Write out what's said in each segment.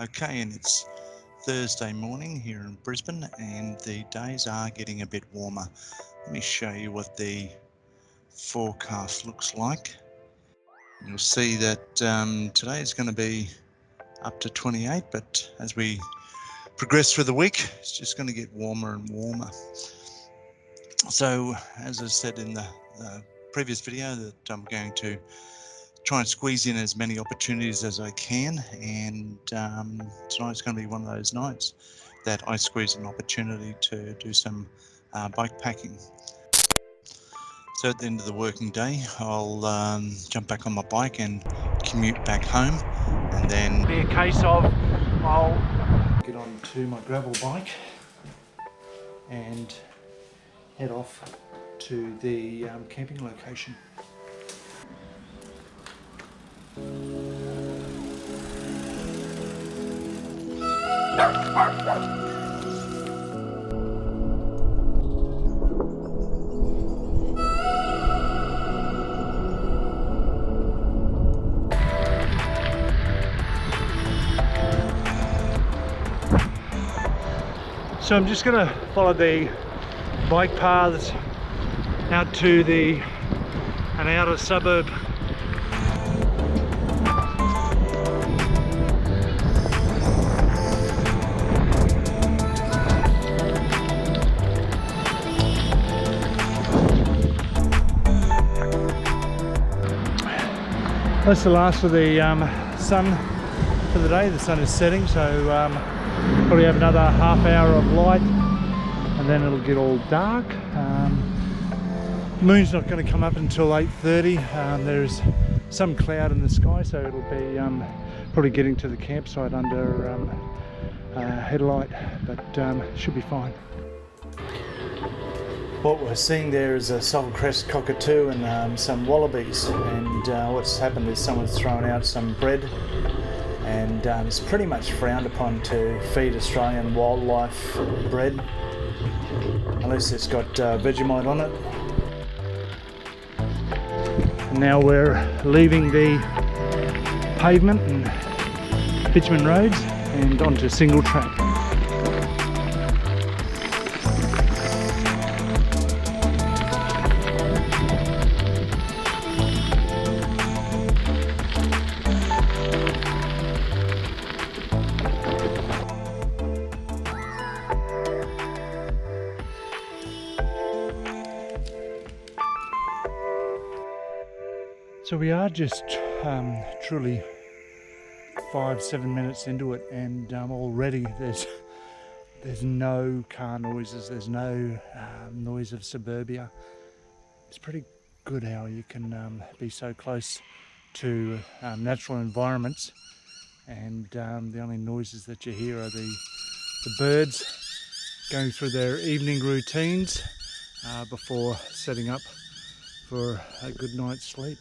Okay, and it's Thursday morning here in Brisbane and the days are getting a bit warmer. Let me show you what the forecast looks like. You'll see that today is going to be up to 28, but as we progress through the week, it's just going to get warmer and warmer. So, as I said in the previous video, that I'm going to try and squeeze in as many opportunities as I can, and tonight's going to be one of those nights that I squeeze an opportunity to do some bike packing. So at the end of the working day, I'll jump back on my bike and commute back home, and then be a case of I'll get onto my gravel bike and head off to the camping location. So I'm just going to follow the bike paths out to an outer suburb. That's the last of the sun for the day. The sun is setting, so probably have another half hour of light and then it'll get all dark. Moon's not going to come up until 8:30. There's some cloud in the sky, so it'll be probably getting to the campsite under headlight, but should be fine. What we're seeing there is a sulphur-crest cockatoo and some wallabies, and what's happened is someone's thrown out some bread, and it's pretty much frowned upon to feed Australian wildlife bread unless it's got Vegemite on it. And now we're leaving the pavement and bitumen roads and onto single track. So we are just truly 5-7 minutes into it, and already there's no car noises, there's no noise of suburbia. It's pretty good how you can be so close to natural environments, and the only noises that you hear are the birds going through their evening routines before setting up for a good night's sleep.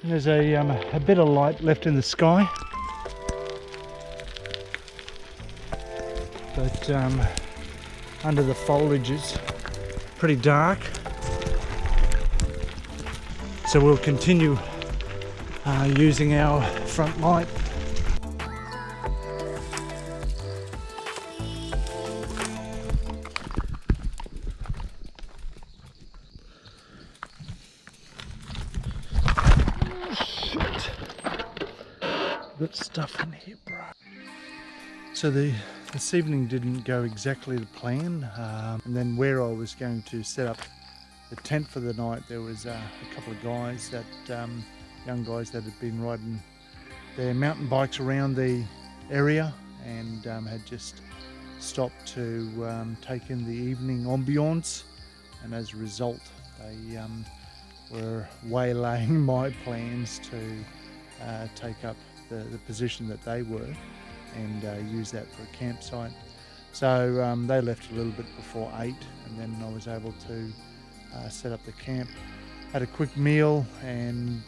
There's a bit of light left in the sky, but under the foliage it's pretty dark, so we'll continue using our front light. Got stuff in here, bro. So this evening didn't go exactly to plan, and then where I was going to set up the tent for the night, there was a couple of guys that young guys that had been riding their mountain bikes around the area and had just stopped to take in the evening ambiance, and as a result they were waylaying my plans to take up the position that they were and use that for a campsite. So they left a little bit before 8, and then I was able to set up the camp, had a quick meal, and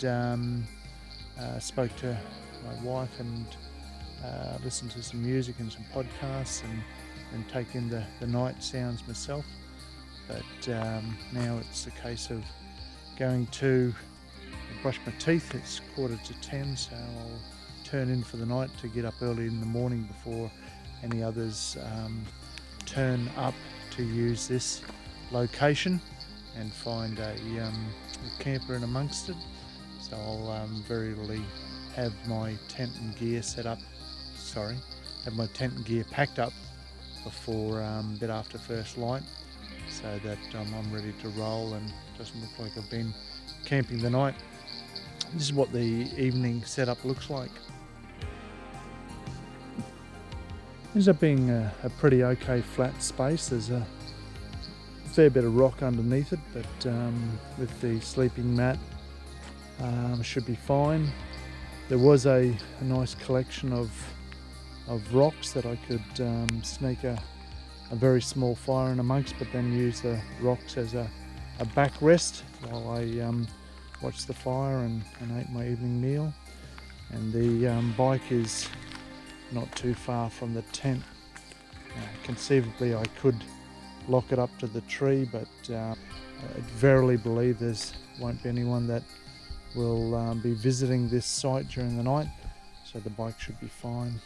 spoke to my wife and listened to some music and some podcasts and take in the night sounds myself. But now it's a case of going to brush my teeth. It's 9:45, so I'll turn in for the night to get up early in the morning before any others turn up to use this location and find a camper in amongst it. So I'll very early have my tent and gear have my tent and gear packed up before a bit after first light, so that I'm ready to roll and it doesn't look like I've been camping the night. This is what the evening setup looks like. Ends up being a pretty okay flat space. There's a fair bit of rock underneath it, but with the sleeping mat should be fine. There was a nice collection of rocks that I could sneak a very small fire in amongst, but then use the rocks as a backrest while I watched the fire and ate my evening meal. And the bike is not too far from the tent. Conceivably I could lock it up to the tree, but I verily believe won't be anyone that will be visiting this site during the night, so the bike should be fine.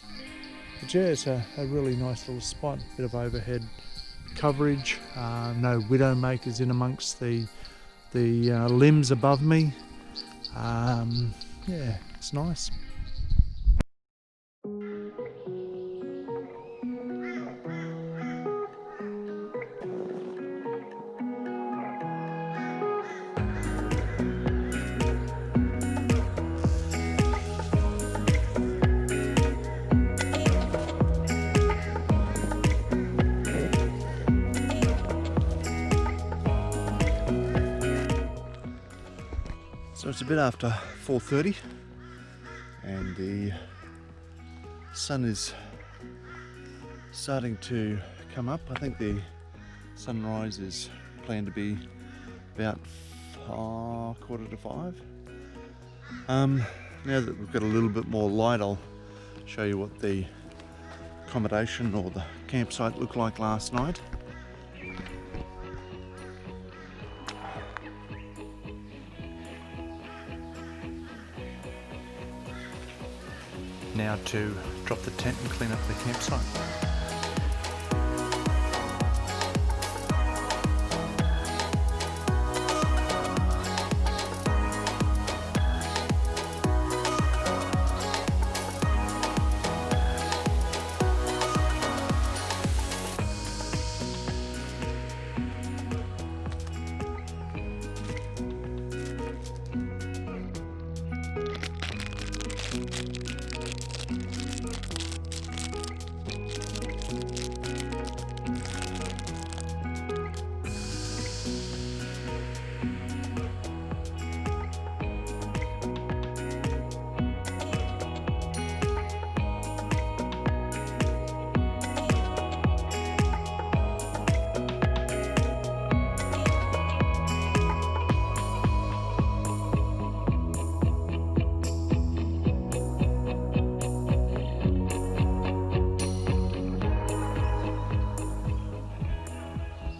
But yeah, it's a really nice little spot, bit of overhead coverage, no widow makers in amongst the limbs above me. Yeah, it's nice. So it's a bit after 4:30 and the sun is starting to come up. I think the sunrise is planned to be about 4:45. Now that we've got a little bit more light, I'll show you what the accommodation or the campsite looked like last night. Now to drop the tent and clean up the campsite.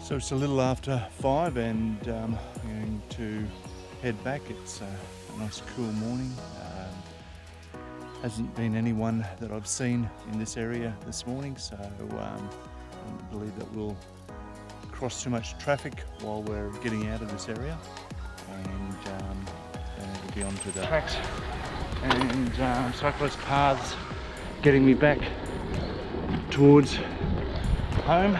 So it's a little after 5 and I'm going to head back. It's a nice cool morning. Hasn't been anyone that I've seen in this area this morning, so I don't believe that we'll cross too much traffic while we're getting out of this area. And we'll be onto the tracks and cyclist paths, getting me back towards home.